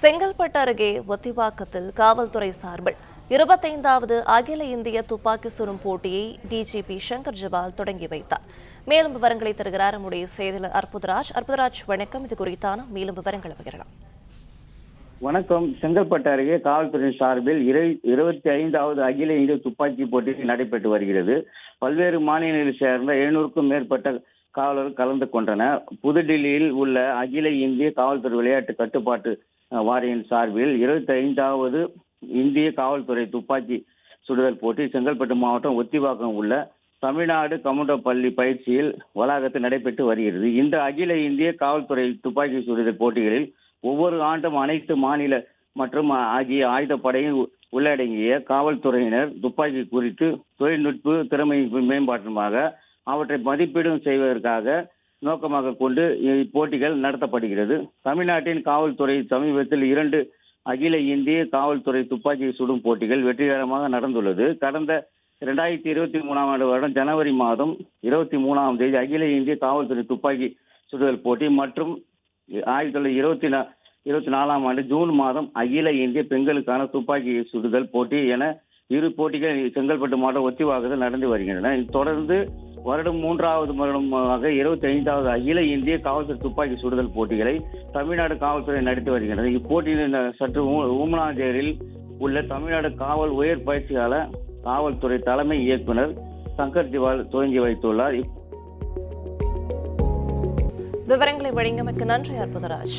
செங்கல்பட்டு அருகே ஒத்திவாக்கத்தில் காவல்துறை சார்பில் 25வது அகில இந்திய துப்பாக்கி சுடும் போட்டியை டிஜிபி சங்கர் ஜிவால் தொடங்கி வைத்தார். மேலும் விவரங்களை தருகிறார் நம்முடைய செய்தியாளர் அற்புதராஜ். வணக்கம். இது குறித்தான மேலும் விவரங்களை பகிரலாம். வணக்கம். செங்கல்பட்டு அருகே காவல்துறை சார்பில் 25வது அகில இந்திய துப்பாக்கி போட்டி நடைபெற்று வருகிறது. பல்வேறு மாநிலங்களைச் சேர்ந்த 700க்கும் மேற்பட்ட காவலர்கள் கலந்து கொண்டனர். புதுடில்லியில் உள்ள அகில இந்திய காவல்துறை விளையாட்டு கட்டுப்பாட்டு வாரியின் சார்பில் 25வது இந்திய காவல்துறை துப்பாக்கி சுடுதல் போட்டி செங்கல்பட்டு மாவட்டம் ஒத்திவாக்கம் உள்ள தமிழ்நாடு கமாண்டோ பள்ளி பயிற்சியில் வளாகத்தில் நடைபெற்று வருகிறது. இந்த அகில இந்திய காவல்துறை துப்பாக்கி சுடுதல் போட்டிகளில் ஒவ்வொரு ஆண்டும் அனைத்து மாநில மற்றும் ஆகிய ஆயுதப்படையின் உள்ளடங்கிய காவல்துறையினர் துப்பாக்கி குறித்து தொழில்நுட்ப திறமை மேம்பாட்டுமாக அவற்றை மதிப்பீடு செய்வதற்காக நோக்கமாக கொண்டு இப்போட்டிகள் நடத்தப்படுகிறது. தமிழ்நாட்டின் காவல்துறை சமீபத்தில் 2 அகில இந்திய காவல்துறை துப்பாக்கி சுடும் போட்டிகள் வெற்றிகரமாக நடந்துள்ளது. கடந்த 2023 வருடம் ஜனவரி மாதம் 23ஆம் தேதி அகில இந்திய காவல்துறை துப்பாக்கி சுடுதல் போட்டி மற்றும் 1924ஆம் ஆண்டு ஜூன் மாதம் அகில இந்திய பெண்களுக்கான துப்பாக்கி சுடுதல் போட்டி என 2 போட்டிகள் செங்கல்பட்டு மாவட்டம் ஒத்திவாக்கத்தில் நடந்து வருகின்றன. தொடர்ந்து வருடம் 3வது வருடமாக 25வது அகில இந்திய காவல்துறை துப்பாக்கி சுடுதல் போட்டிகளை தமிழ்நாடு காவல்துறை நடத்தி வருகிறது. இப்போட்டியில் சற்று ஊமனாஞ்சேரியில் உள்ள தமிழ்நாடு காவல் உயர் பயிற்சியாளர் காவல்துறை தலைமை இயக்குனர் சங்கர் ஜிவால் துவங்கி வைத்துள்ளார். விவரங்களை வழங்கியமைக்கு நன்றி அற்புதராஜ்.